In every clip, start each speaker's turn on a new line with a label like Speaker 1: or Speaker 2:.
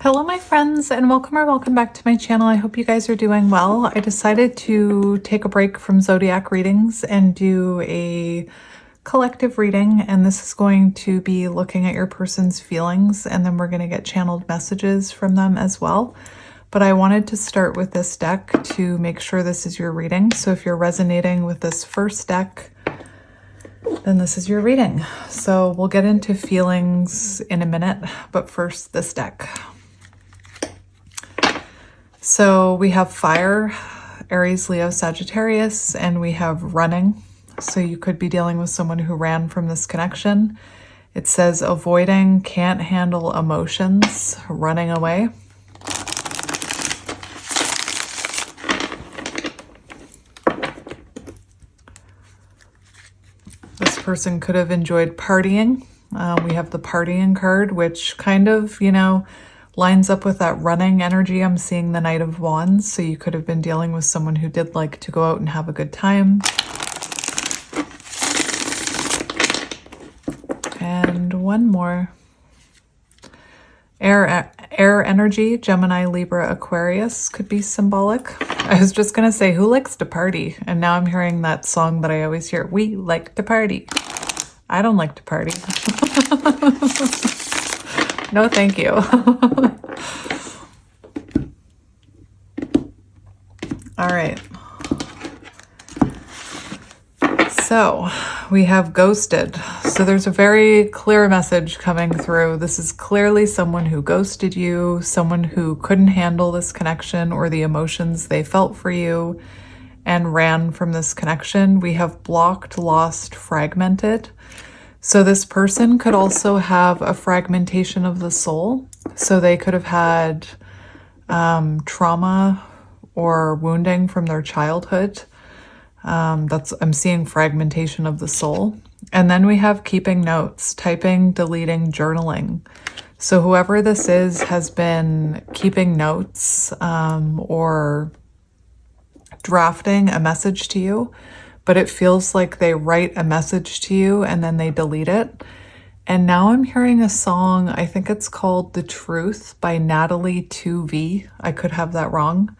Speaker 1: Hello my friends, and welcome back to my channel. I hope you guys are doing well. I decided to take a break from zodiac readings and do a collective reading, and this is going to be looking at your person's feelings, and then we're going to get channeled messages from them as well. But I wanted to start with this deck to make sure this is your reading. So if you're resonating with this first deck, then this is your reading. So we'll get into feelings in a minute, but first this deck. So we have fire, Aries, Leo, Sagittarius, and we have running. So you could be dealing with someone who ran from this connection. It says avoiding, can't handle emotions, running away. This person could have enjoyed partying. We have the partying card, which kind of, lines up with that running energy. I'm seeing the Knight of Wands, so you could have been dealing with someone who did like to go out and have a good time. And one more. Air energy, Gemini, Libra, Aquarius could be symbolic. I was just going to say, who likes to party? And now I'm hearing that song that I always hear, we like to party. I don't like to party. No, thank you. All right. So we have ghosted. So there's a very clear message coming through. This is clearly someone who ghosted you, someone who couldn't handle this connection or the emotions they felt for you and ran from this connection. We have blocked, lost, fragmented. So this person could also have a fragmentation of the soul. So they could have had trauma or wounding from their childhood. I'm seeing fragmentation of the soul. And then we have keeping notes, typing, deleting, journaling. So whoever this is has been keeping notes or drafting a message to you, but it feels like they write a message to you and then they delete it. And now I'm hearing a song, I think it's called The Truth by Natalie 2V. I could have that wrong.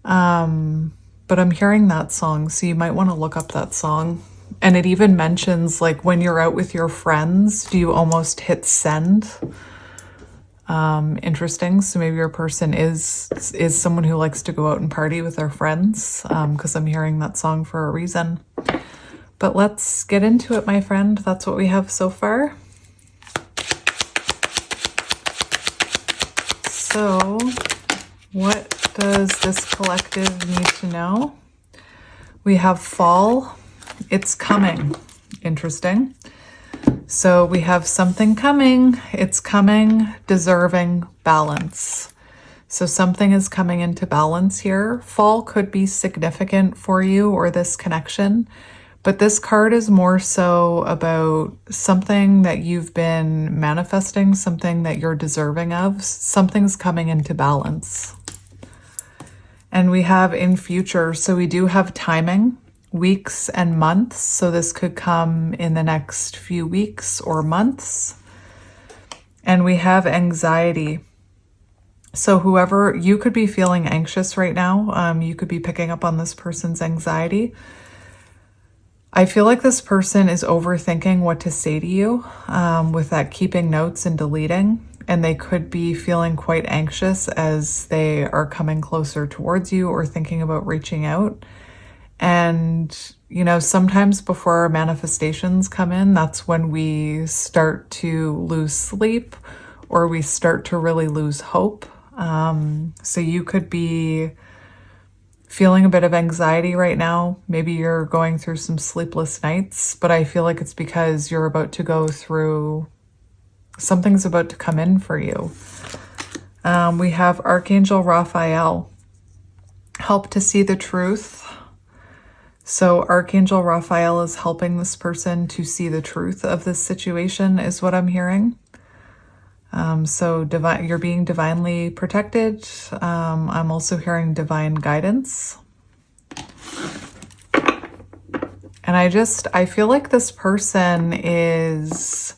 Speaker 1: But I'm hearing that song, so you might want to look up that song. And it even mentions, like, when you're out with your friends, do you almost hit send? Interesting. So maybe your person is someone who likes to go out and party with their friends, because I'm hearing that song for a reason. But let's get into it, my friend. That's what we have so far. So what does this collective need to know? We have fall. It's coming. Interesting. So we have something coming. It's coming, deserving, balance. So something is coming into balance here. Fall could be significant for you or this connection, but this card is more so about something that you've been manifesting, something that you're deserving of. Something's coming into balance. And we have in future, so we do have timing, weeks and months. So this could come in the next few weeks or months. And we have anxiety. So whoever, you could be feeling anxious right now. You could be picking up on this person's anxiety. I feel like this person is overthinking what to say to you with that keeping notes and deleting. And they could be feeling quite anxious as they are coming closer towards you or thinking about reaching out. And, sometimes before our manifestations come in, that's when we start to lose sleep or we start to really lose hope. So you could be feeling a bit of anxiety right now. Maybe you're going through some sleepless nights, but I feel like it's because you're about to go through, something's about to come in for you. We have Archangel Raphael, help to see the truth. So Archangel Raphael is helping this person to see the truth of this situation is what I'm hearing. So you're being divinely protected. I'm also hearing divine guidance. And I feel like this person is,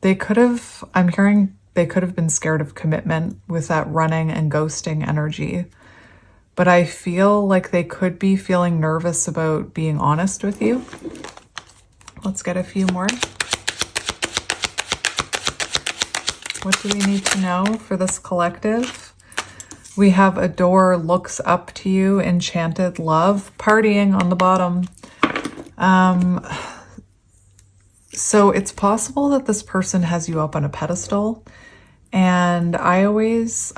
Speaker 1: I'm hearing they could have been scared of commitment with that running and ghosting energy. But I feel like they could be feeling nervous about being honest with you. Let's get a few more. What do we need to know for this collective? We have adore, looks up to you, enchanted, love, partying on the bottom. So it's possible that this person has you up on a pedestal. And I always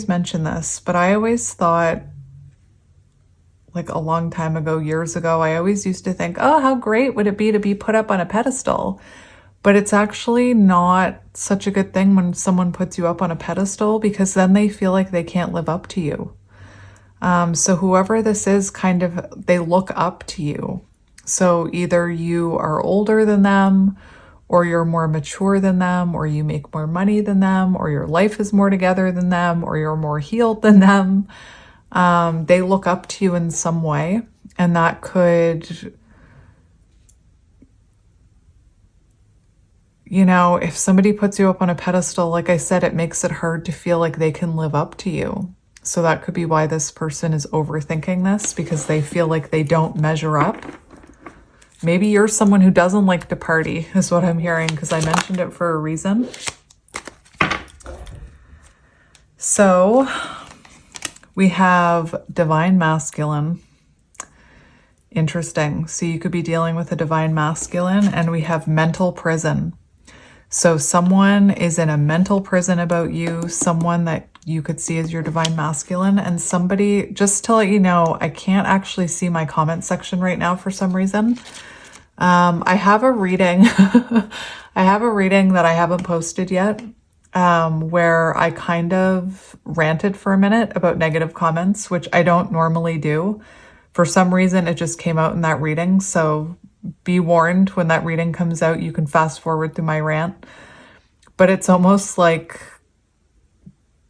Speaker 1: mention this, but I always thought, like a long time ago, years ago, I always used to think, oh, how great would it be to be put up on a pedestal? But it's actually not such a good thing when someone puts you up on a pedestal, because then they feel like they can't live up to you. So whoever this is, they look up to you. So either you are older than them, or you're more mature than them, or you make more money than them, or your life is more together than them, or you're more healed than them. They look up to you in some way, and that could, if somebody puts you up on a pedestal, like I said, it makes it hard to feel like they can live up to you. So that could be why this person is overthinking this, because they feel like they don't measure up. Maybe you're someone who doesn't like to party, is what I'm hearing, because I mentioned it for a reason. So we have divine masculine. Interesting. So you could be dealing with a divine masculine, and we have mental prison. So someone is in a mental prison about you, someone that you could see as your divine masculine, and somebody, just to let you know, I can't actually see my comment section right now for some reason. I have a reading, I have a reading that I haven't posted yet, where I kind of ranted for a minute about negative comments, which I don't normally do. For some reason, it just came out in that reading. So be warned, when that reading comes out, you can fast forward through my rant. But it's almost like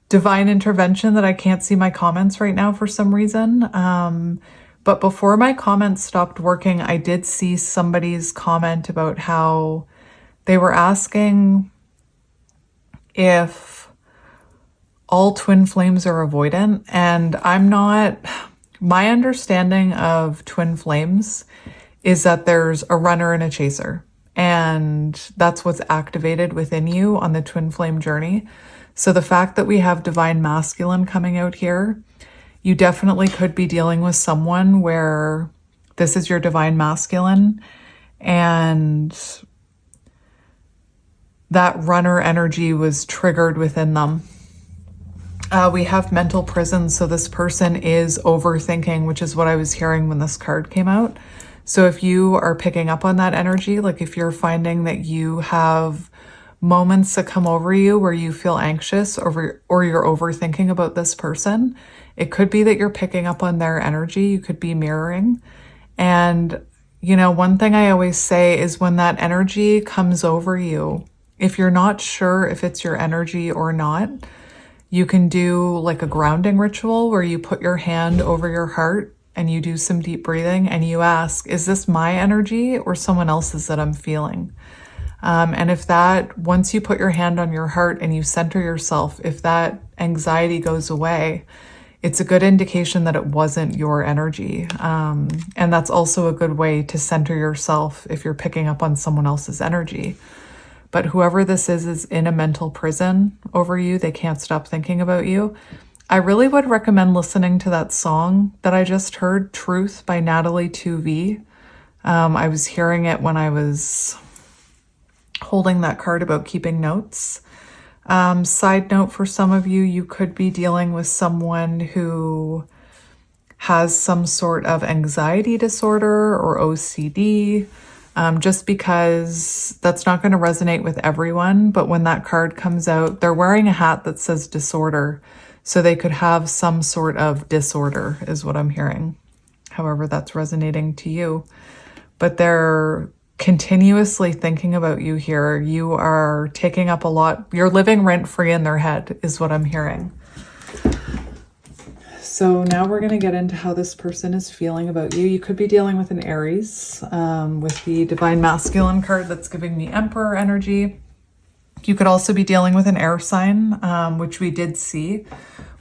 Speaker 1: divine intervention that I can't see my comments right now for some reason. But before my comments stopped working, I did see somebody's comment about how they were asking if all twin flames are avoidant. And my understanding of twin flames is that there's a runner and a chaser. And that's what's activated within you on the twin flame journey. So the fact that we have divine masculine coming out here, you definitely could be dealing with someone where this is your divine masculine, and that runner energy was triggered within them. We have mental prison, so this person is overthinking, which is what I was hearing when this card came out. So if you are picking up on that energy, like if you're finding that you have moments that come over you where you feel anxious or you're overthinking about this person, it could be that you're picking up on their energy. You could be mirroring. And, one thing I always say is when that energy comes over you, if you're not sure if it's your energy or not, you can do like a grounding ritual where you put your hand over your heart and you do some deep breathing and you ask, is this my energy or someone else's that I'm feeling? And once you put your hand on your heart and you center yourself, if that anxiety goes away, it's a good indication that it wasn't your energy. And that's also a good way to center yourself if you're picking up on someone else's energy. But whoever this is in a mental prison over you. They can't stop thinking about you. I really would recommend listening to that song that I just heard, Truth by Natalie 2V. I was hearing it when I was holding that card about keeping notes. Side note for some of you, you could be dealing with someone who has some sort of anxiety disorder or OCD, just because that's not going to resonate with everyone. But when that card comes out, they're wearing a hat that says disorder. So they could have some sort of disorder is what I'm hearing. However, that's resonating to you. But they're continuously thinking about you here. You are taking up a lot. You're living rent-free in their head is what I'm hearing. So now we're going to get into how this person is feeling about you. You could be dealing with an Aries with the Divine Masculine card that's giving me Emperor energy. You could also be dealing with an air sign, which we did see.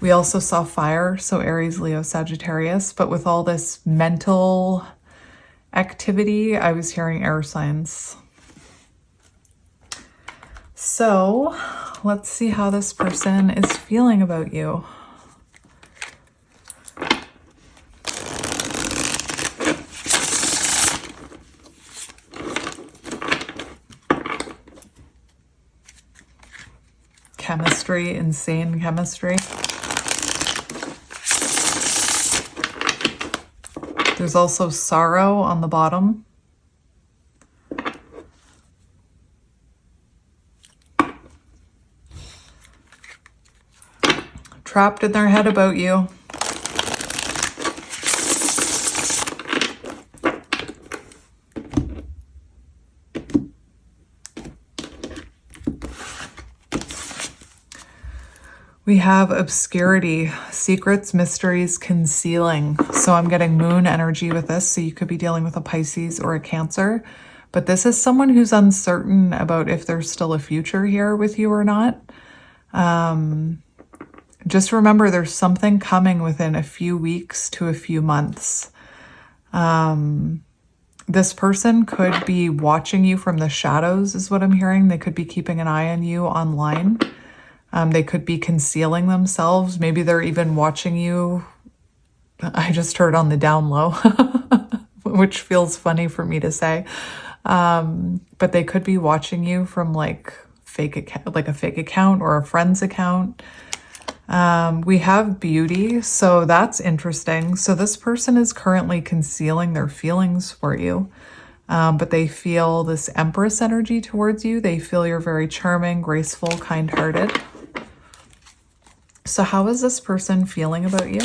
Speaker 1: We also saw fire, so Aries, Leo, Sagittarius. But with all this mental activity, I was hearing air signs. So let's see how this person is feeling about you. Chemistry, insane chemistry. There's also sorrow on the bottom. Trapped in their head about you. We have obscurity, secrets, mysteries, concealing. So I'm getting moon energy with this. So you could be dealing with a Pisces or a Cancer. But this is someone who's uncertain about if there's still a future here with you or not. Just remember there's something coming within a few weeks to a few months. This person could be watching you from the shadows is what I'm hearing. They could be keeping an eye on you online. They could be concealing themselves. Maybe they're even watching you. I just heard on the down low, which feels funny for me to say. But they could be watching you from like a fake account or a friend's account. We have beauty, so that's interesting. So this person is currently concealing their feelings for you. But they feel this Empress energy towards you. They feel you're very charming, graceful, kind-hearted. So how is this person feeling about you?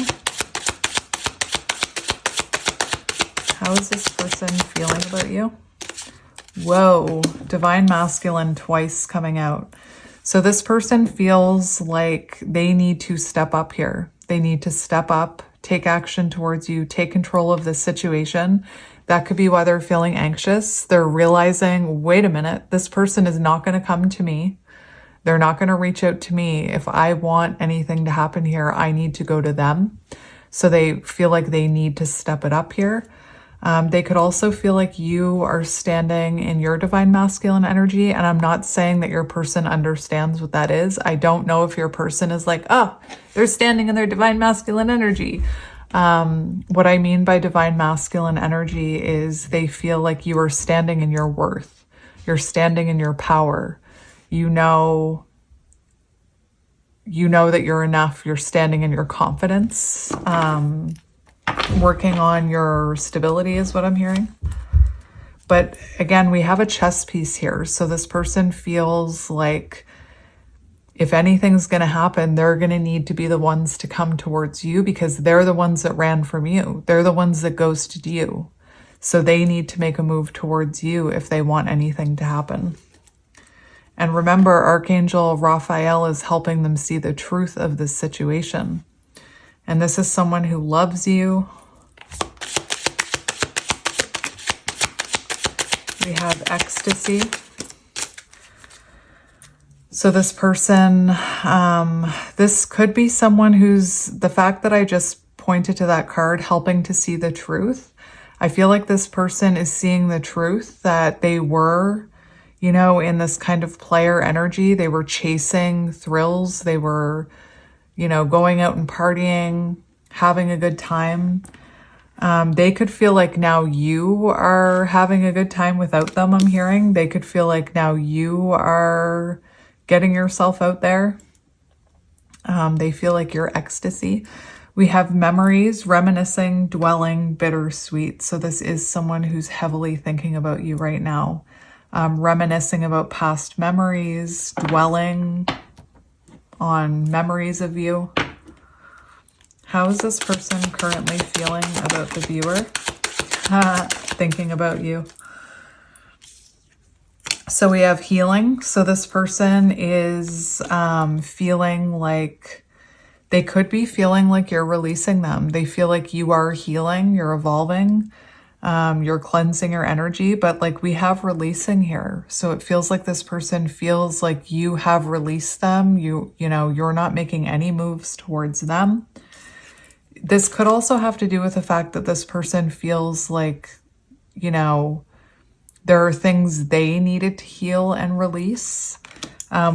Speaker 1: How is this person feeling about you? Whoa, Divine Masculine twice coming out. So this person feels like they need to step up here. They need to step up, take action towards you, take control of the situation. That could be why they're feeling anxious. They're realizing, wait a minute, this person is not going to come to me. They're not going to reach out to me. If I want anything to happen here, I need to go to them. So they feel like they need to step it up here. They could also feel like you are standing in your Divine Masculine energy. And I'm not saying that your person understands what that is. I don't know if your person is like, oh, they're standing in their Divine Masculine energy. What I mean by Divine Masculine energy is they feel like you are standing in your worth. You're standing in your power. You know that you're enough. You're standing in your confidence. Working on your stability is what I'm hearing. But again, we have a chess piece here. So this person feels like if anything's going to happen, they're going to need to be the ones to come towards you because they're the ones that ran from you. They're the ones that ghosted you. So they need to make a move towards you if they want anything to happen. And remember, Archangel Raphael is helping them see the truth of this situation. And this is someone who loves you. We have ecstasy. So this person, this could be someone who's, the fact that I just pointed to that card, helping to see the truth. I feel like this person is seeing the truth that they were, in this kind of player energy. They were chasing thrills. They were, going out and partying, having a good time. They could feel like now you are having a good time without them, I'm hearing. They could feel like now you are getting yourself out there. They feel like you're ecstasy. We have memories, reminiscing, dwelling, bittersweet. So this is someone who's heavily thinking about you right now. Reminiscing about past memories, dwelling on memories of you. How is this person currently feeling about the viewer? Thinking about you. So we have healing. So this person is feeling like, they could be feeling like you're releasing them. They feel like you are healing, you're evolving. You're cleansing your energy, but like we have releasing here. So it feels like this person feels like you have released them. You know, you're not making any moves towards them. This could also have to do with the fact that this person feels like, you know, there are things they needed to heal and release.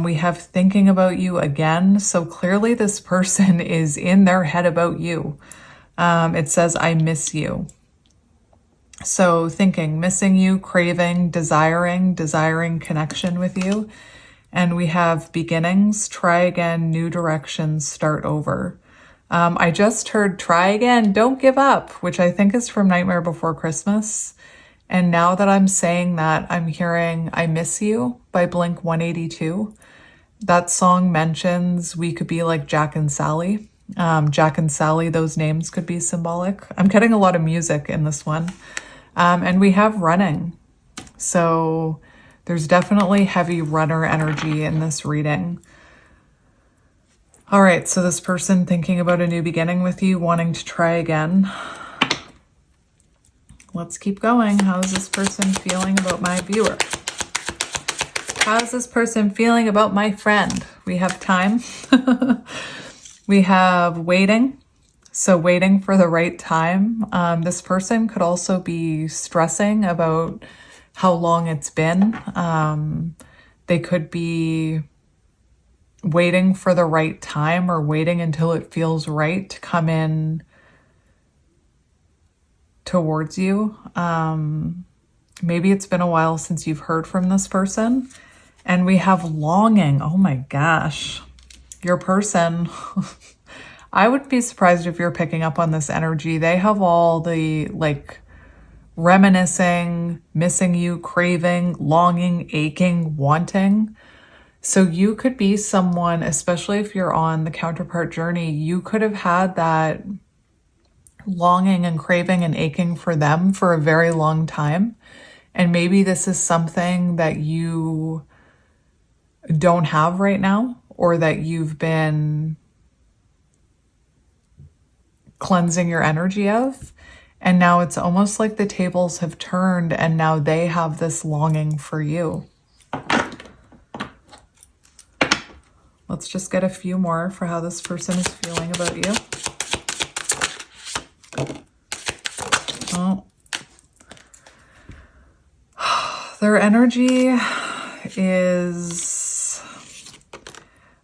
Speaker 1: We have thinking about you again. So clearly this person is in their head about you. It says, I miss you. So thinking, missing you, craving, desiring connection with you. And we have beginnings, try again, new directions, start over. I just heard try again, don't give up, which I think is from Nightmare Before Christmas. And now that I'm saying that, I'm hearing I Miss You by Blink-182. That song mentions we could be like Jack and Sally. Jack and Sally, those names could be symbolic. I'm getting a lot of music in this one. And we have running. So there's definitely heavy runner energy in this reading. All right, so this person thinking about a new beginning with you, wanting to try again. Let's keep going. How is this person feeling about my viewer? How is this person feeling about my friend? We have time. We have waiting. So waiting for the right time. This person could also be stressing about how long it's been. They could be waiting for the right time or waiting until it feels right to come in towards you. Maybe it's been a while since you've heard from this person. And we have longing. Oh my gosh. Your person... I would be surprised if you're picking up on this energy. They have all the like reminiscing, missing you, craving, longing, aching, wanting. So you could be someone, especially if you're on the counterpart journey, you could have had that longing and craving and aching for them for a very long time. And maybe this is something that you don't have right now, or that you've been cleansing your energy of. And now it's almost like the tables have turned and now they have this longing for you. Let's just get a few more for how this person is feeling about you. Oh. Their energy is...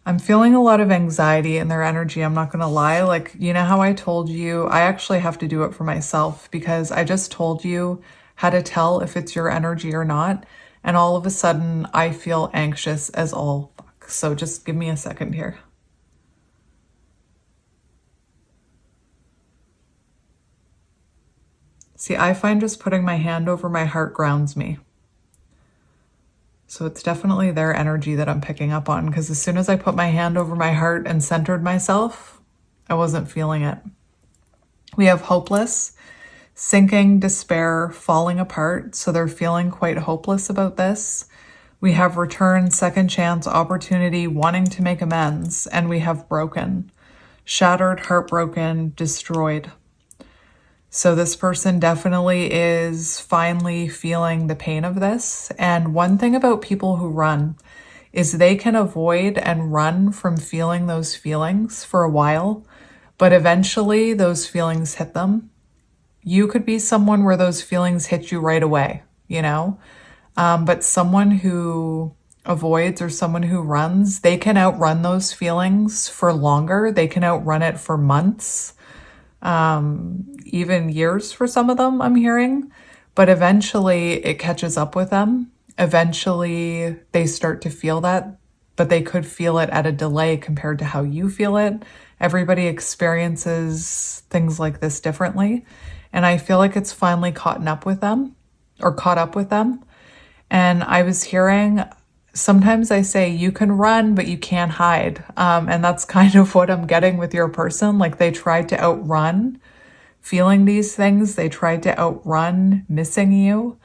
Speaker 1: I'm feeling a lot of anxiety in their energy. I'm not going to lie. Like, you know how I told you, I actually have to do it for myself because I just told you how to tell if it's your energy or not. And all of a sudden I feel anxious as all fuck. So just give me a second here. See, I find just putting my hand over my heart grounds me. So it's definitely their energy that I'm picking up on, because as soon as I put my hand over my heart and centered myself, I wasn't feeling it. We have hopeless, sinking, despair, falling apart. So they're feeling quite hopeless about this. We have return, second chance, opportunity, wanting to make amends. And we have broken, shattered, heartbroken, destroyed. So this person definitely is finally feeling the pain of this. And one thing about people who run is they can avoid and run from feeling those feelings for a while, but eventually those feelings hit them. You could be someone where those feelings hit you right away, you know, but someone who avoids or someone who runs, they can outrun those feelings for longer. They can outrun it for months. Even years for some of them, I'm hearing, but eventually it catches up with them. Eventually they start to feel that, but they could feel it at a delay compared to how you feel it. Everybody experiences things like this differently. And I feel like it's finally caught up with them. And I was hearing, sometimes I say you can run, but you can't hide. And that's kind of what I'm getting with your person. Like they tried to outrun feeling these things. They tried to outrun missing you.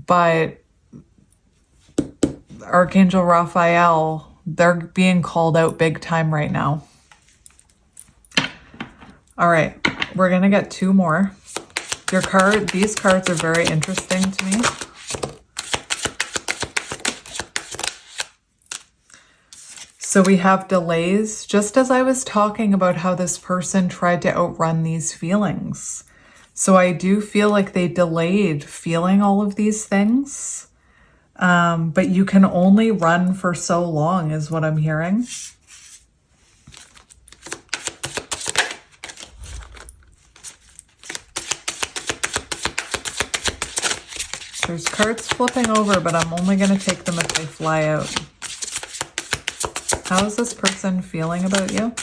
Speaker 1: But Archangel Raphael, they're being called out big time right now. All right, we're going to get two more. These cards are very interesting to me. So we have delays, just as I was talking about how this person tried to outrun these feelings. So I do feel like they delayed feeling all of these things. But you can only run for so long is what I'm hearing. There's cards flipping over, but I'm only going to take them if they fly out. How is this person feeling about you?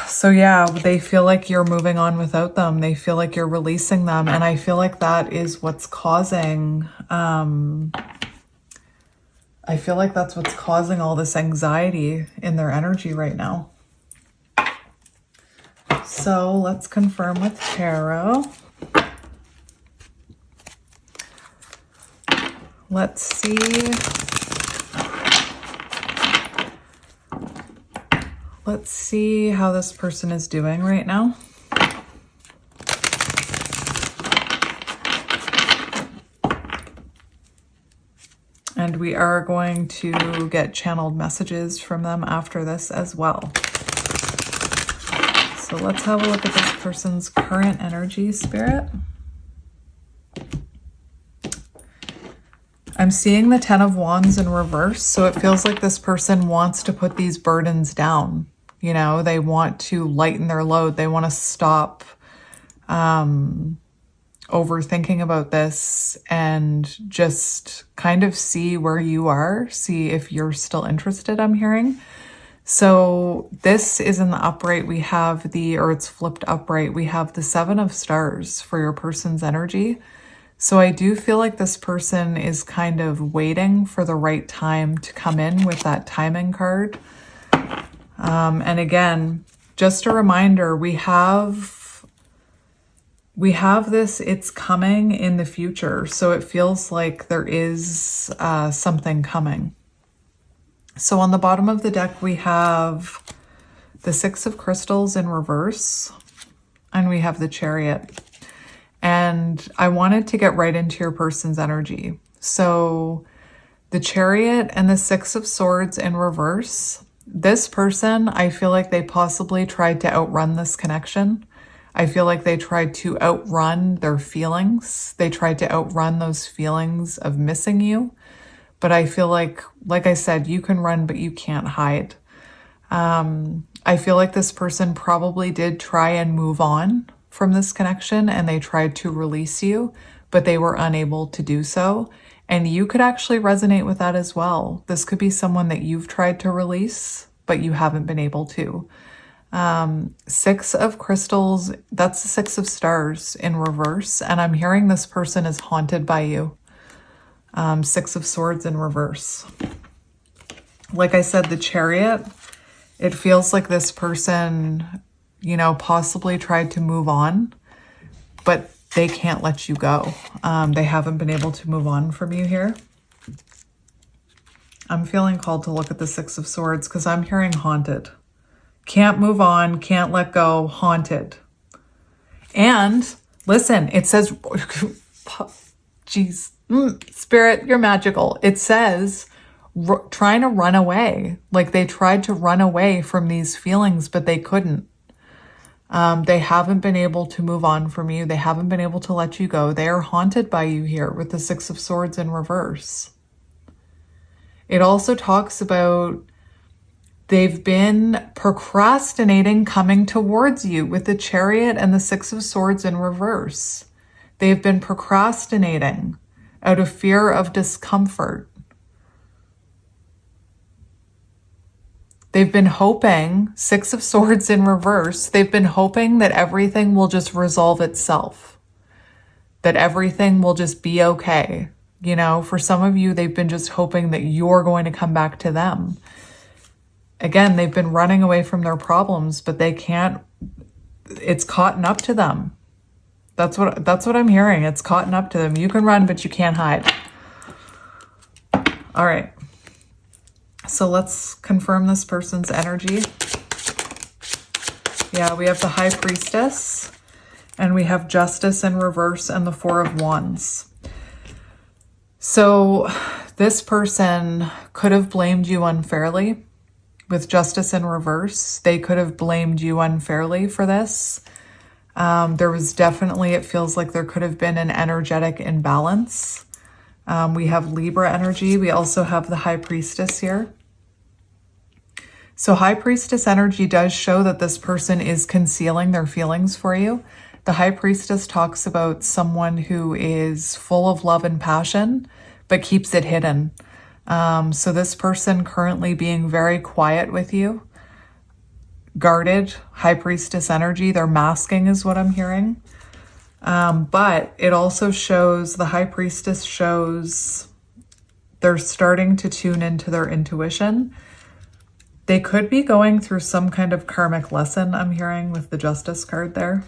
Speaker 1: So yeah, they feel like you're moving on without them. They feel like you're releasing them. And I feel like that is what's causing, I feel like that's what's causing all this anxiety in their energy right now. So let's confirm with tarot. Let's see. Let's see how this person is doing right now. And we are going to get channeled messages from them after this as well. So let's have a look at this person's current energy, Spirit. I'm seeing the 10 of Wands in reverse, so it feels like this person wants to put these burdens down. You know, they want to lighten their load. They want to stop overthinking about this and just kind of see where you are, see if you're still interested, I'm hearing. So this is in the upright. We have or it's flipped upright. We have the 7 of Stars for your person's energy. So I do feel like this person is kind of waiting for the right time to come in with that timing card. And again, just a reminder, we have this, it's coming in the future. So it feels like there is something coming. So on the bottom of the deck, we have the 6 of Crystals in reverse, and we have the Chariot. And I wanted to get right into your person's energy. So the Chariot and the 6 of Swords in reverse, this person, I feel like they possibly tried to outrun this connection. I feel like they tried to outrun their feelings. They tried to outrun those feelings of missing you. But I feel like I said, you can run, but you can't hide. I feel like this person probably did try and move on from this connection, and they tried to release you, but they were unable to do so. And you could actually resonate with that as well. This could be someone that you've tried to release, but you haven't been able to. 6 of Crystals, that's the 6 of Stars in reverse. And I'm hearing this person is haunted by you. 6 of Swords in reverse. Like I said, the Chariot, it feels like this person, you know, possibly tried to move on, but they can't let you go. They haven't been able to move on from you here. I'm feeling called to look at the 6 of Swords because I'm hearing haunted. Can't move on, can't let go, haunted. And listen, it says, geez, Spirit, you're magical. It says trying to run away. Like they tried to run away from these feelings, but they couldn't. They haven't been able to move on from you. They haven't been able to let you go. They are haunted by you here with the 6 of Swords in reverse. It also talks about they've been procrastinating coming towards you with the Chariot and the 6 of Swords in reverse. They've been procrastinating out of fear of discomfort. They've been hoping, 6 of Swords in reverse, they've been hoping that everything will just resolve itself. That everything will just be okay. You know, for some of you, they've been just hoping that you're going to come back to them. Again, they've been running away from their problems, but they can't, it's caught up to them. That's what I'm hearing. It's caught up to them. You can run, but you can't hide. All right. So let's confirm this person's energy. Yeah, we have the High Priestess, and we have Justice in reverse and the Four of Wands. So this person could have blamed you unfairly. With Justice in reverse, they could have blamed you unfairly for this. There was definitely, it feels like there could have been an energetic imbalance. We have Libra energy. We also have the High Priestess here. So High Priestess energy does show that this person is concealing their feelings for you. The High Priestess talks about someone who is full of love and passion, but keeps it hidden. So this person currently being very quiet with you, guarded, High Priestess energy, they're masking is what I'm hearing. But it also shows, the High Priestess shows they're starting to tune into their intuition. They could be going through some kind of karmic lesson, I'm hearing, with the Justice card there.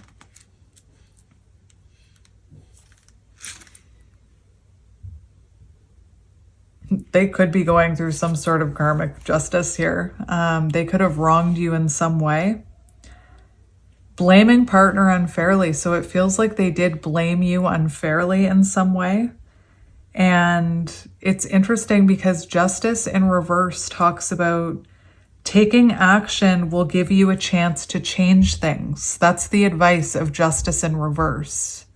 Speaker 1: They could be going through some sort of karmic justice here. They could have wronged you in some way. Blaming partner unfairly. So it feels like they did blame you unfairly in some way. And it's interesting because Justice in reverse talks about taking action will give you a chance to change things. That's the advice of Justice in reverse.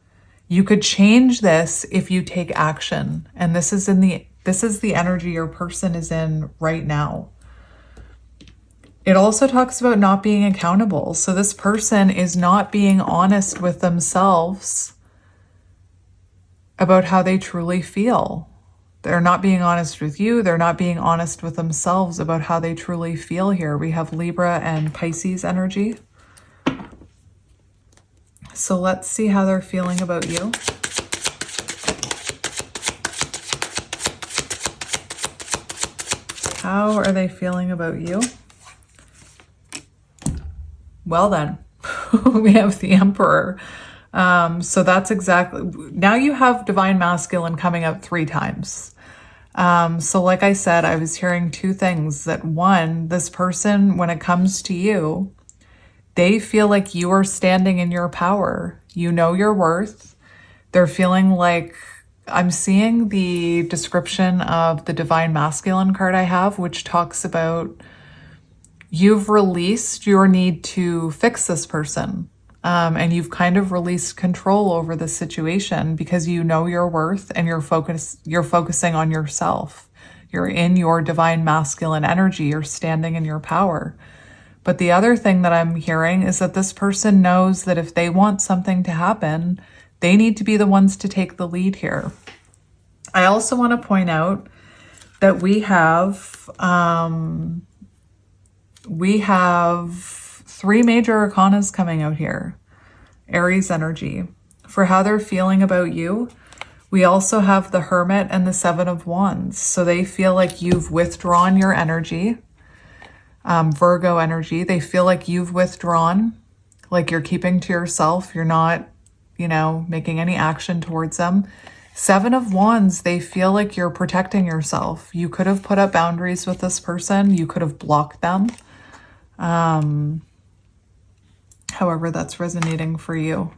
Speaker 1: You could change this if you take action. And this is the energy your person is in right now. It also talks about not being accountable. So this person is not being honest with themselves about how they truly feel. They're not being honest with you. They're not being honest with themselves about how they truly feel here. We have Libra and Pisces energy. So let's see how they're feeling about you. How are they feeling about you? Well then, we have the Emperor. So that's exactly, now you have Divine Masculine coming out 3 times. So like I said, I was hearing 2 things. That one, this person, when it comes to you, they feel like you are standing in your power. You know your worth. They're feeling like, I'm seeing the description of the Divine Masculine card I have, which talks about you've released your need to fix this person. And you've kind of released control over the situation because you know your worth and you're focusing on yourself. You're in your Divine Masculine energy. You're standing in your power. But the other thing that I'm hearing is that this person knows that if they want something to happen, they need to be the ones to take the lead here. I also want to point out that we have 3 major arcanas coming out here. Aries energy. For how they're feeling about you, we also have the Hermit and the 7 of Wands. So they feel like you've withdrawn your energy. Virgo energy. They feel like you've withdrawn, like you're keeping to yourself. You're not, making any action towards them. 7 of Wands, they feel like you're protecting yourself. You could have put up boundaries with this person. You could have blocked them. However that's resonating for you.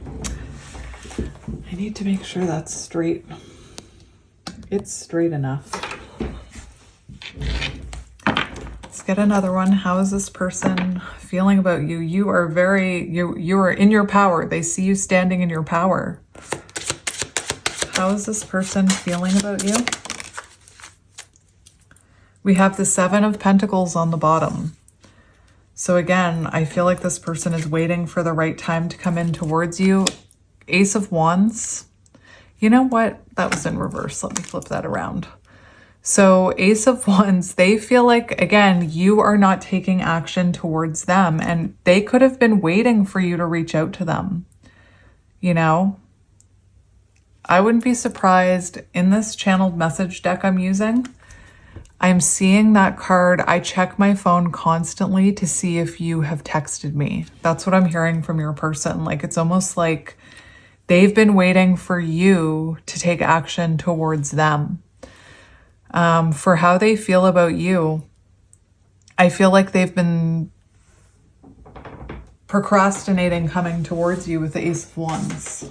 Speaker 1: I need to make sure that's straight. It's straight enough. Let's get another one. How is this person feeling about you? You are you are in your power. They see you standing in your power. How is this person feeling about you? We have the 7 of Pentacles on the bottom. So again, I feel like this person is waiting for the right time to come in towards you. Ace of Wands. You know what? That was in reverse. Let me flip that around. So Ace of Wands, they feel like, again, you are not taking action towards them, and they could have been waiting for you to reach out to them. I wouldn't be surprised in this channeled message deck I'm using. I'm seeing that card. I check my phone constantly to see if you have texted me. That's what I'm hearing from your person. Like, it's almost like they've been waiting for you to take action towards them. For how they feel about you, I feel like they've been procrastinating coming towards you with the Ace of Wands.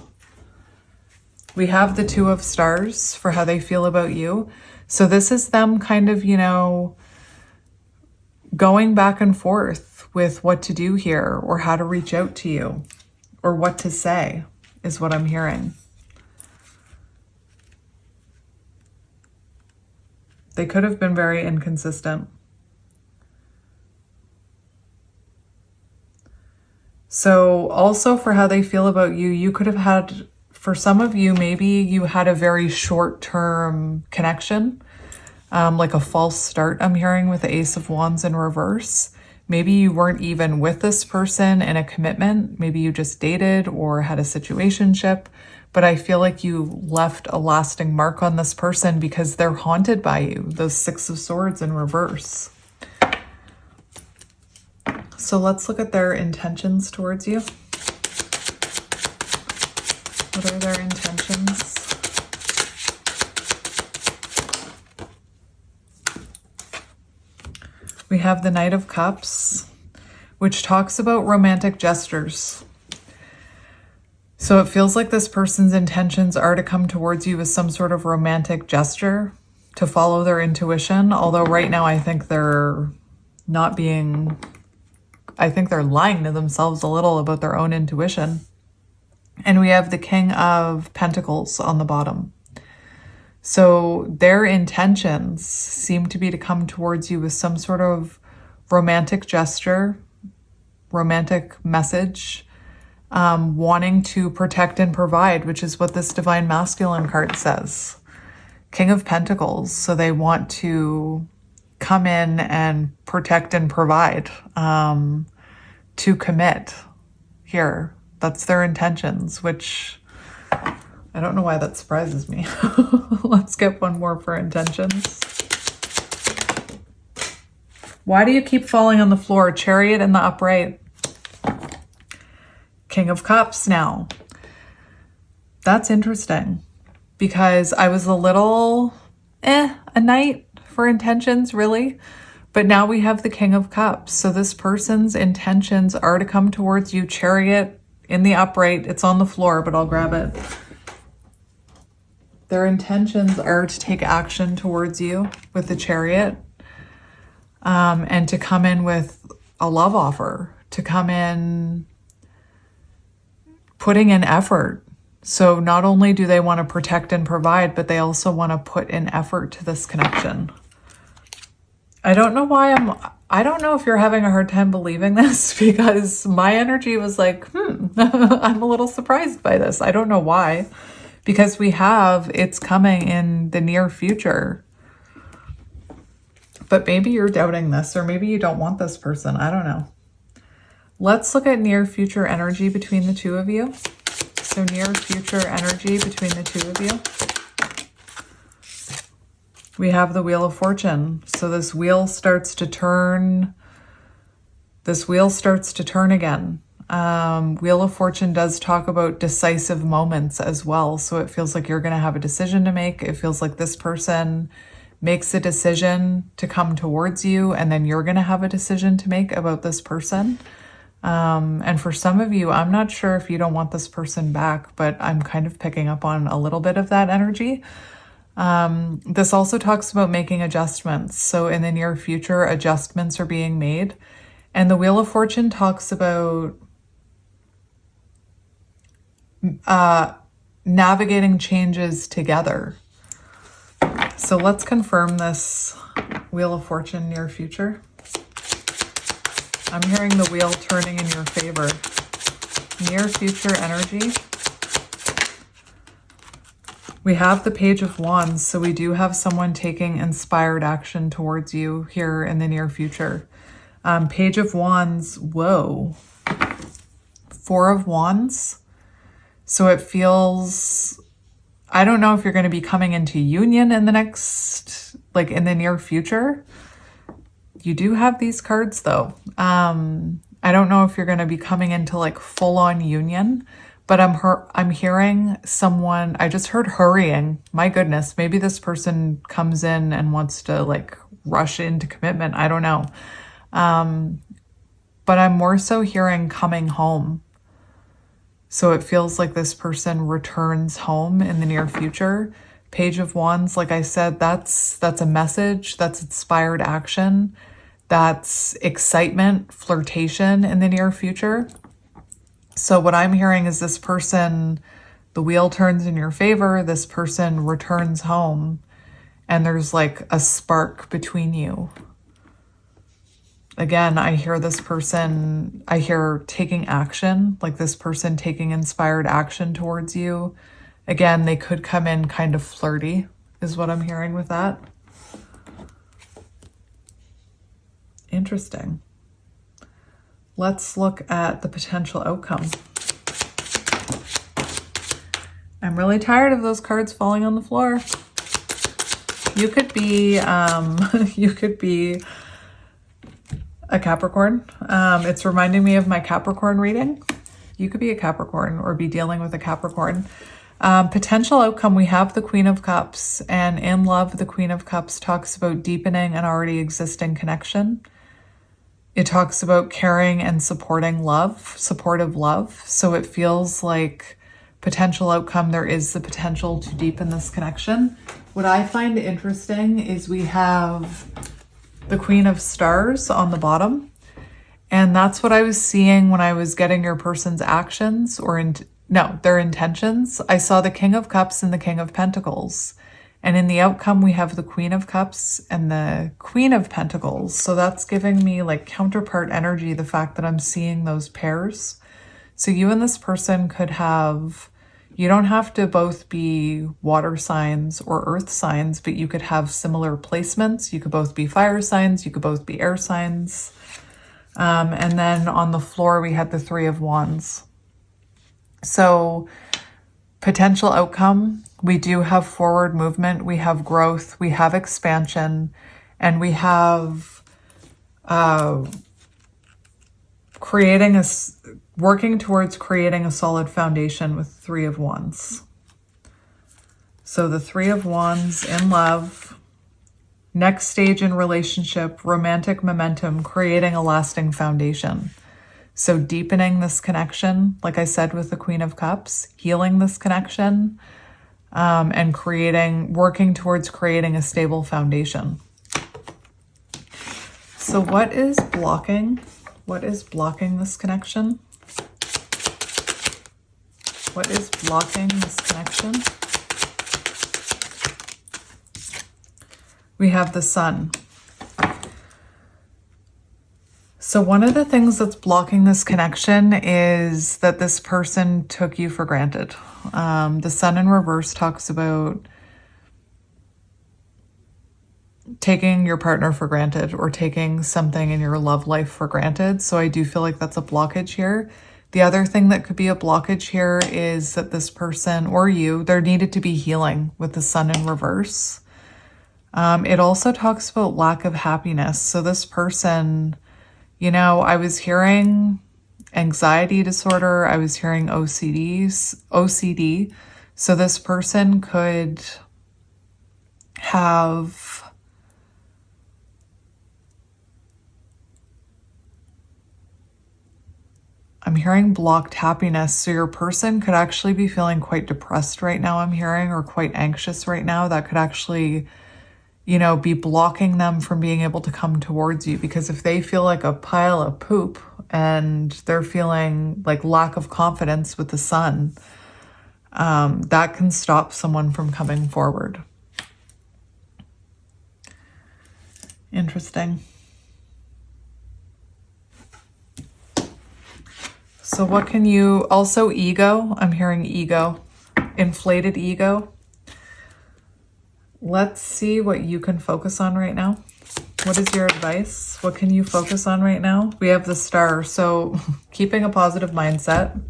Speaker 1: We have the Two of Stars for how they feel about you. So this is them kind of, going back and forth with what to do here or how to reach out to you or what to say is what I'm hearing. They could have been very inconsistent. So also for how they feel about you, you could have had, for some of you, maybe you had a very short-term connection, like a false start I'm hearing with the Ace of Wands in reverse. Maybe you weren't even with this person in a commitment. Maybe you just dated or had a situationship, but I feel like you left a lasting mark on this person because they're haunted by you, those Six of Swords in reverse. So let's look at their intentions towards you. What are their intentions? We have the Knight of Cups, which talks about romantic gestures. So it feels like this person's intentions are to come towards you with some sort of romantic gesture, to follow their intuition. Although right now I think they're not being... I think they're lying to themselves a little about their own intuition. And we have the King of Pentacles on the bottom. So their intentions seem to be to come towards you with some sort of romantic gesture, romantic message, wanting to protect and provide, which is what this Divine Masculine card says. King of Pentacles. So they want to come in and protect and provide, to commit here. That's their intentions, which I don't know why that surprises me. Let's get one more for intentions. Why do you keep falling on the floor? Chariot in the upright. King of Cups now. That's interesting because I was a little a Knight for intentions, really. But now we have the King of Cups. So this person's intentions are to come towards you. Chariot in the upright. It's on the floor, but I'll grab it. Their intentions are to take action towards you with the Chariot, and to come in with a love offer, to come in putting in effort. So not only do they want to protect and provide, but they also want to put in effort to this connection. I don't know why I don't know if you're having a hard time believing this, because my energy was like, I'm a little surprised by this. I don't know why, because we have, it's coming in the near future. But maybe you're doubting this, or maybe you don't want this person. I don't know. Let's look at near future energy between the two of you. So near future energy between the two of you. We have the Wheel of Fortune. So this wheel starts to turn. This wheel starts to turn again. Wheel of Fortune does talk about decisive moments as well. So it feels like you're going to have a decision to make. It feels like this person makes a decision to come towards you, and then you're going to have a decision to make about this person. And for some of you, I'm not sure if you don't want this person back, but I'm kind of picking up on a little bit of that energy. This also talks about making adjustments. So in the near future, adjustments are being made. And the Wheel of Fortune talks about navigating changes together. So let's confirm this Wheel of Fortune near future. I'm hearing the wheel turning in your favor. Near future energy. We have the Page of Wands, so we do have someone taking inspired action towards you here in the near future. Page of Wands, whoa. Four of Wands. So it feels, I don't know if you're going to be coming into union in the next, like in the near future. You do have these cards though. I don't know if you're going to be coming into like full-on union, but I'm hearing someone, I just heard hurrying. My goodness, maybe this person comes in and wants to like rush into commitment. I don't know. But I'm more so hearing coming home. So it feels like this person returns home in the near future. Page of Wands, like I said, that's a message, that's inspired action, that's excitement, flirtation in the near future. So what I'm hearing is this person, the wheel turns in your favor, this person returns home, and there's like a spark between you. Again, I hear this person, I hear taking action, like this person taking inspired action towards you. Again, they could come in kind of flirty, is what I'm hearing with that. Interesting. Let's look at the potential outcome. I'm really tired of those cards falling on the floor. You could be, a Capricorn. It's reminding me of my Capricorn reading. You could be a Capricorn or be dealing with a Capricorn. Potential outcome, we have the Queen of Cups, and in love, the Queen of Cups talks about deepening an already existing connection. It talks about caring and supporting love, supportive love. So it feels like potential outcome, there is the potential to deepen this connection. What I find interesting is we have the Queen of Stars on the bottom. And that's what I was seeing when I was getting your person's actions or their intentions. I saw the King of Cups and the King of Pentacles. And in the outcome, we have the Queen of Cups and the Queen of Pentacles. So that's giving me like counterpart energy, the fact that I'm seeing those pairs. So you and this person could have, you don't have to both be water signs or earth signs, but you could have similar placements. You could both be fire signs. You could both be air signs. And then on the floor, we had the Three of Wands. So potential outcome, we do have forward movement. We have growth. We have expansion. And we have working towards creating a solid foundation with Three of Wands. So the Three of Wands in love, next stage in relationship, romantic momentum, creating a lasting foundation. So deepening this connection, like I said with the Queen of Cups, healing this connection, and working towards creating a stable foundation. So what is blocking this connection? What is blocking this connection? We have the Sun. So one of the things that's blocking this connection is that this person took you for granted. The Sun in reverse talks about taking your partner for granted or taking something in your love life for granted. So I do feel like that's a blockage here. The other thing that could be a blockage here is that this person or you, there needed to be healing with the Sun in reverse. It also talks about lack of happiness. So this person, I was hearing anxiety disorder. I was hearing OCD. So this person could have I'm hearing blocked happiness. So your person could actually be feeling quite depressed right now, I'm hearing, or quite anxious right now. That could actually, be blocking them from being able to come towards you. Because if they feel like a pile of poop and they're feeling like lack of confidence with the Sun, that can stop someone from coming forward. Interesting. So what can you, also ego, I'm hearing ego, inflated ego. Let's see what you can focus on right now. What is your advice? What can you focus on right now? We have the Star, so keeping a positive mindset.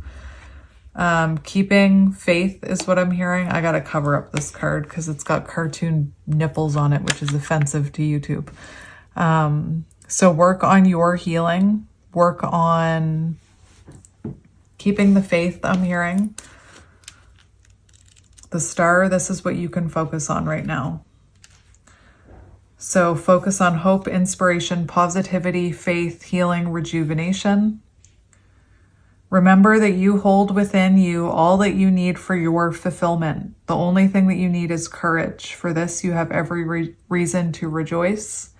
Speaker 1: Keeping faith is what I'm hearing. I gotta cover up this card because it's got cartoon nipples on it, which is offensive to YouTube. So work on your healing. Work on keeping the faith, I'm hearing. The Star, this is what you can focus on right now. So focus on hope, inspiration, positivity, faith, healing, rejuvenation. Remember that you hold within you all that you need for your fulfillment. The only thing that you need is courage. For this, you have every reason to rejoice.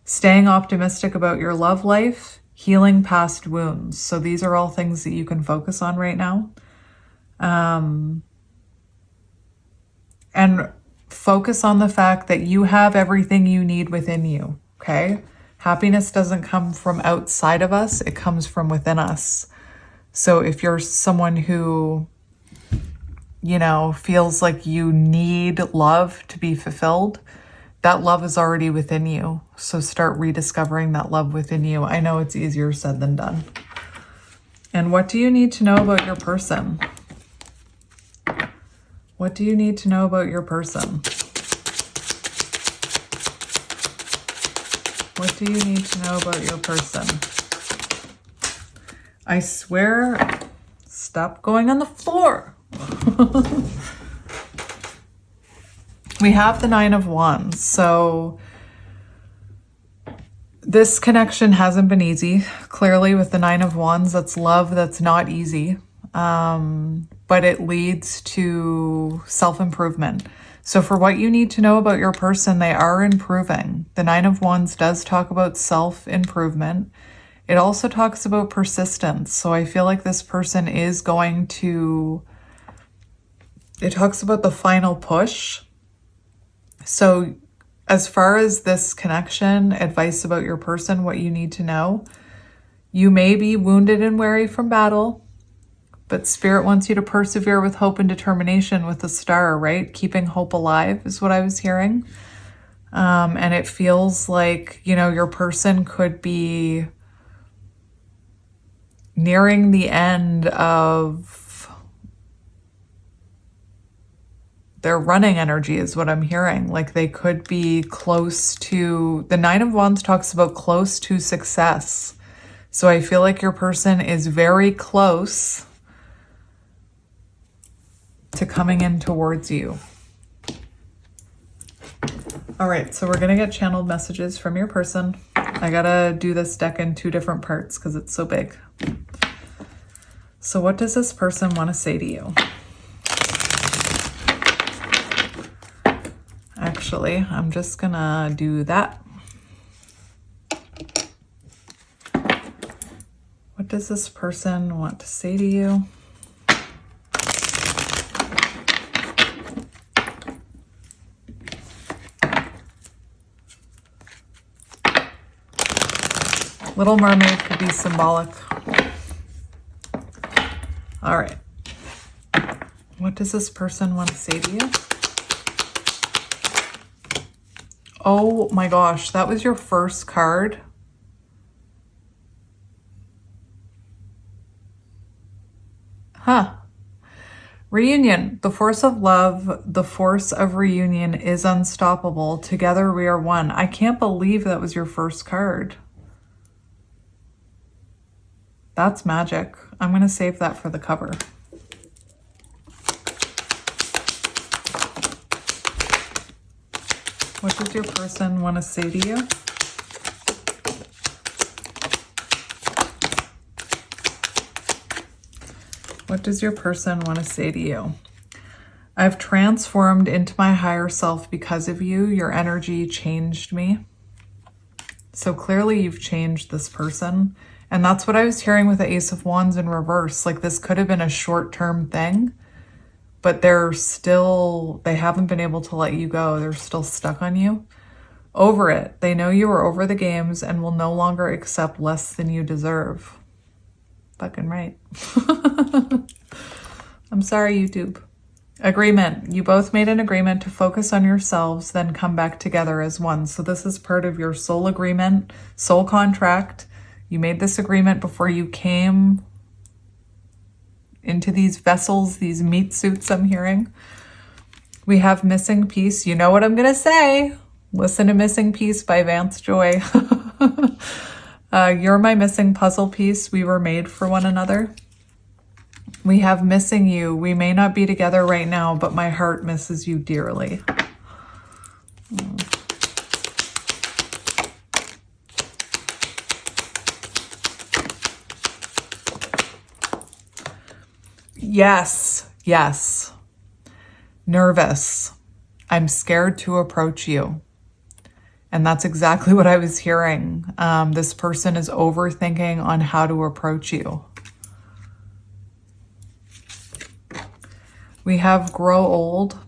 Speaker 1: Staying optimistic about your love life, healing past wounds. So these are all things that you can focus on right now. And focus on the fact that you have everything you need within you, okay? Happiness doesn't come from outside of us, it comes from within us. So if you're someone who, you know, feels like you need love to be fulfilled, that love is already within you. So start rediscovering that love within you. I know it's easier said than done. And what do you need to know about your person? What do you need to know about your person? What do you need to know about your person? I swear, stop going on the floor. We have the Nine of Wands. So this connection hasn't been easy. Clearly with the Nine of Wands, that's love that's not easy. But it leads to self-improvement. So for what you need to know about your person, they are improving. The Nine of Wands does talk about self-improvement. It also talks about persistence. So I feel like this person is going to, it talks about the final push. So as far as this connection, advice about your person, what you need to know, you may be wounded and weary from battle, but Spirit wants you to persevere with hope and determination with the star, right? Keeping hope alive is what I was hearing. And it feels like, you know, your person could be nearing the end of their running energy is what I'm hearing. Like they could be close to, the Nine of Wands talks about close to success. So I feel like your person is very close to coming in towards you. All right, so we're gonna get channeled messages from your person. I gotta do this deck in 2 different parts because it's so big. So what does this person want to say to you? Actually, I'm just gonna do that. What does this person want to say to you? Little Mermaid could be symbolic. All right. What does this person want to say to you? Oh my gosh, that was your first card. Huh. Reunion. The force of love, the force of reunion is unstoppable. Together we are one. I can't believe that was your first card. That's magic. I'm going to save that for the cover. What does your person want to say to you? What does your person want to say to you? I've transformed into my higher self because of you. Your energy changed me. So clearly you've changed this person. And that's what I was hearing with the Ace of Wands in reverse. Like this could have been a short-term thing, but they haven't been able to let you go. They're still stuck on you. Over it. They know you are over the games and will no longer accept less than you deserve. Fucking right. I'm sorry, YouTube. Agreement. You both made an agreement to focus on yourselves, then come back together as one. So this is part of your soul agreement, soul contract. You made this agreement before you came into these vessels, these meat suits I'm hearing. We have Missing Piece. You know what I'm going to say. Listen to Missing Piece by Vance Joy. You're my missing puzzle piece. We were made for one another. We have Missing You. We may not be together right now, but my heart misses you dearly. Yes, yes. Nervous. I'm scared to approach you. And that's exactly what I was hearing. This person is overthinking on how to approach you. We have grow old.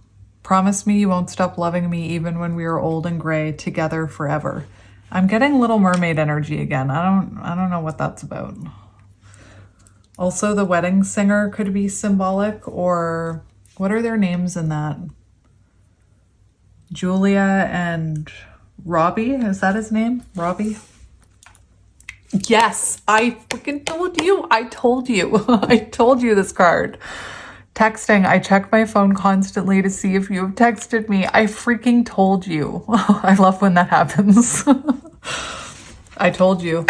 Speaker 1: Promise me you won't stop loving me even when we are old and gray, together forever. I'm getting Little Mermaid energy again. I don't know what that's about. Also, the wedding singer could be symbolic, or what are their names in that? Julia and Robbie, is that his name? Robbie? Yes, I freaking told you. I told you. I told you this card. Texting, I check my phone constantly to see if you have texted me. I freaking told you. I love when that happens. I told you.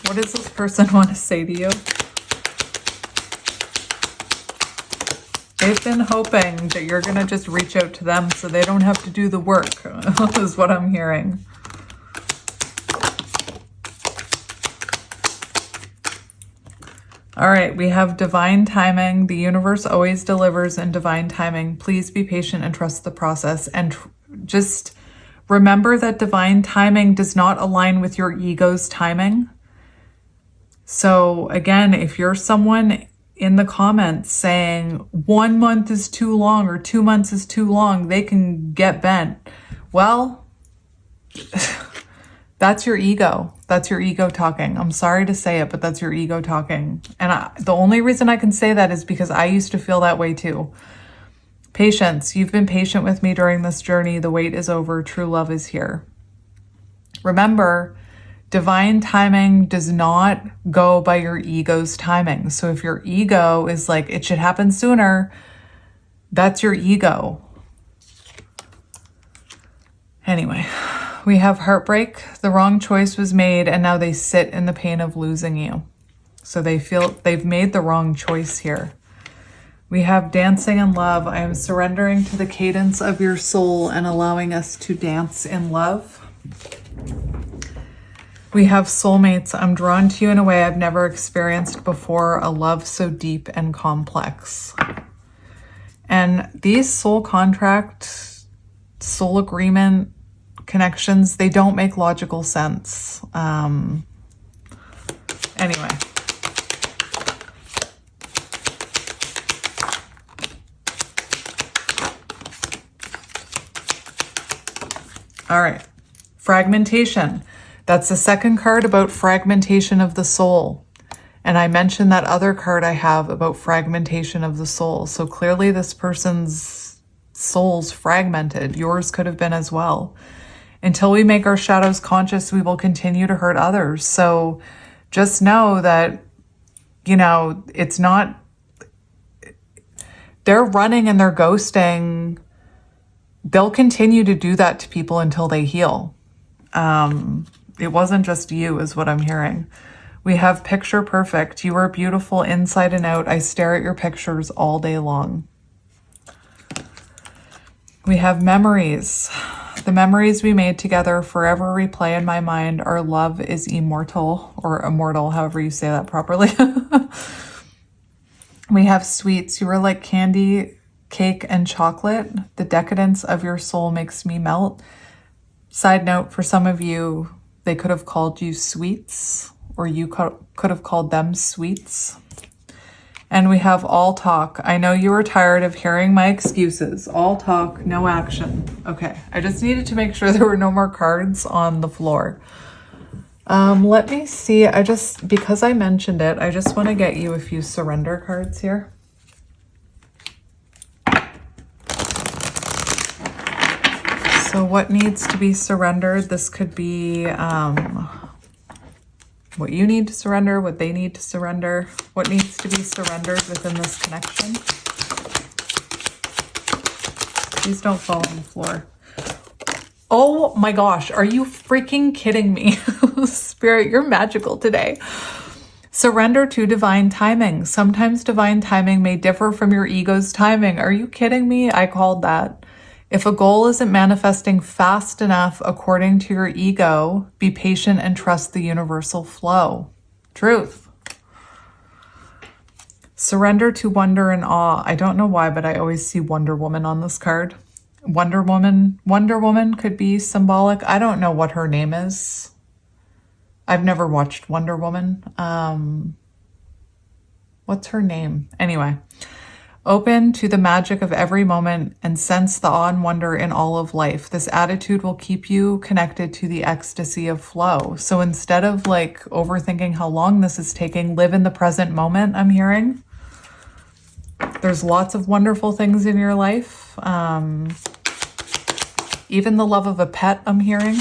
Speaker 1: What does this person want to say to you? They've been hoping that you're going to just reach out to them so they don't have to do the work, is what I'm hearing. All right, we have divine timing. The universe always delivers in divine timing. Please be patient and trust the process. And just remember that divine timing does not align with your ego's timing. So again, if you're someone in the comments saying 1 month is too long or 2 months is too long, they can get bent. Well, that's your ego. That's your ego talking. I'm sorry to say it, but that's your ego talking. And the only reason I can say that is because I used to feel that way too. Patience. You've been patient with me during this journey. The wait is over. True love is here. Remember, divine timing does not go by your ego's timing. So if your ego is like, it should happen sooner, that's your ego. Anyway, we have heartbreak. The wrong choice was made, and now they sit in the pain of losing you. So they feel they've made the wrong choice here. We have dancing in love. I am surrendering to the cadence of your soul and allowing us to dance in love. We have soulmates. I'm drawn to you in a way I've never experienced before, a love so deep and complex. And these soul contract, soul agreement connections, they don't make logical sense. Anyway. All right. Fragmentation. That's the second card about fragmentation of the soul. And I mentioned that other card I have about fragmentation of the soul. So clearly this person's soul's fragmented. Yours could have been as well. Until we make our shadows conscious, we will continue to hurt others. So just know that, you know, it's not, they're running and they're ghosting. They'll continue to do that to people until they heal. It wasn't just you, is what I'm hearing. We have picture perfect. You are beautiful inside and out. I stare at your pictures all day long. We have memories. The memories we made together forever replay in my mind. Our love is immortal, or immortal, however you say that properly. We have sweets. You are like candy, cake, and chocolate. The decadence of your soul makes me melt. Side note, for some of you, they could have called you sweets, or you could have called them sweets. And we have all talk. I know you were tired of hearing my excuses. All talk, no action. Okay, I just needed to make sure there were no more cards on the floor. Let me see. Because I mentioned it, I just want to get you a few surrender cards here. So what needs to be surrendered? This could be what you need to surrender, what they need to surrender, what needs to be surrendered within this connection. Please don't fall on the floor. Oh my gosh, are you freaking kidding me? Spirit, you're magical today. Surrender to divine timing. Sometimes divine timing may differ from your ego's timing. Are you kidding me? I called that. If a goal isn't manifesting fast enough according to your ego, be patient and trust the universal flow. Truth. Surrender to wonder and awe. I don't know why, but I always see Wonder Woman on this card. Wonder Woman could be symbolic. I don't know what her name is. I've never watched Wonder Woman. What's her name? Anyway, open to the magic of every moment and sense the awe and wonder in all of life. This attitude will keep you connected to the ecstasy of flow. So instead of like overthinking how long this is taking, live in the present moment, I'm hearing. There's lots of wonderful things in your life. Even the love of a pet, I'm hearing.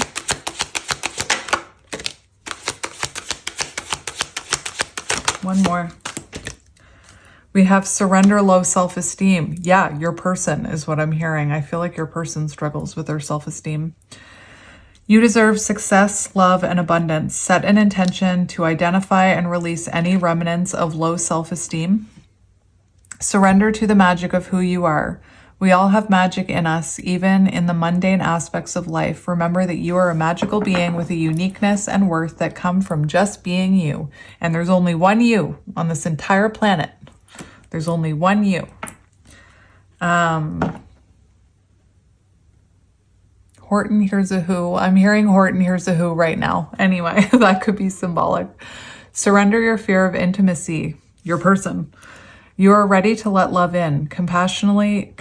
Speaker 1: One more. We have surrender low self-esteem. Yeah, your person is what I'm hearing. I feel like your person struggles with their self-esteem. You deserve success, love, and abundance. Set an intention to identify and release any remnants of low self-esteem. Surrender to the magic of who you are. We all have magic in us, even in the mundane aspects of life. Remember that you are a magical being with a uniqueness and worth that come from just being you. And there's only one you on this entire planet. There's only one you. Horton, here's a who. I'm hearing Horton, here's a who right now. Anyway, that could be symbolic. Surrender your fear of intimacy, your person. You are ready to let love in. Compassionately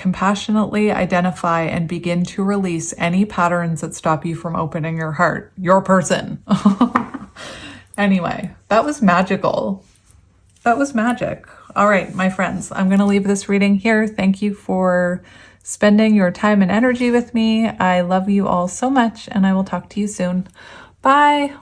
Speaker 1: identify and begin to release any patterns that stop you from opening your heart, your person. Anyway, that was magical. That was magic. All right, my friends, I'm going to leave this reading here. Thank you for spending your time and energy with me. I love you all so much, and I will talk to you soon. Bye.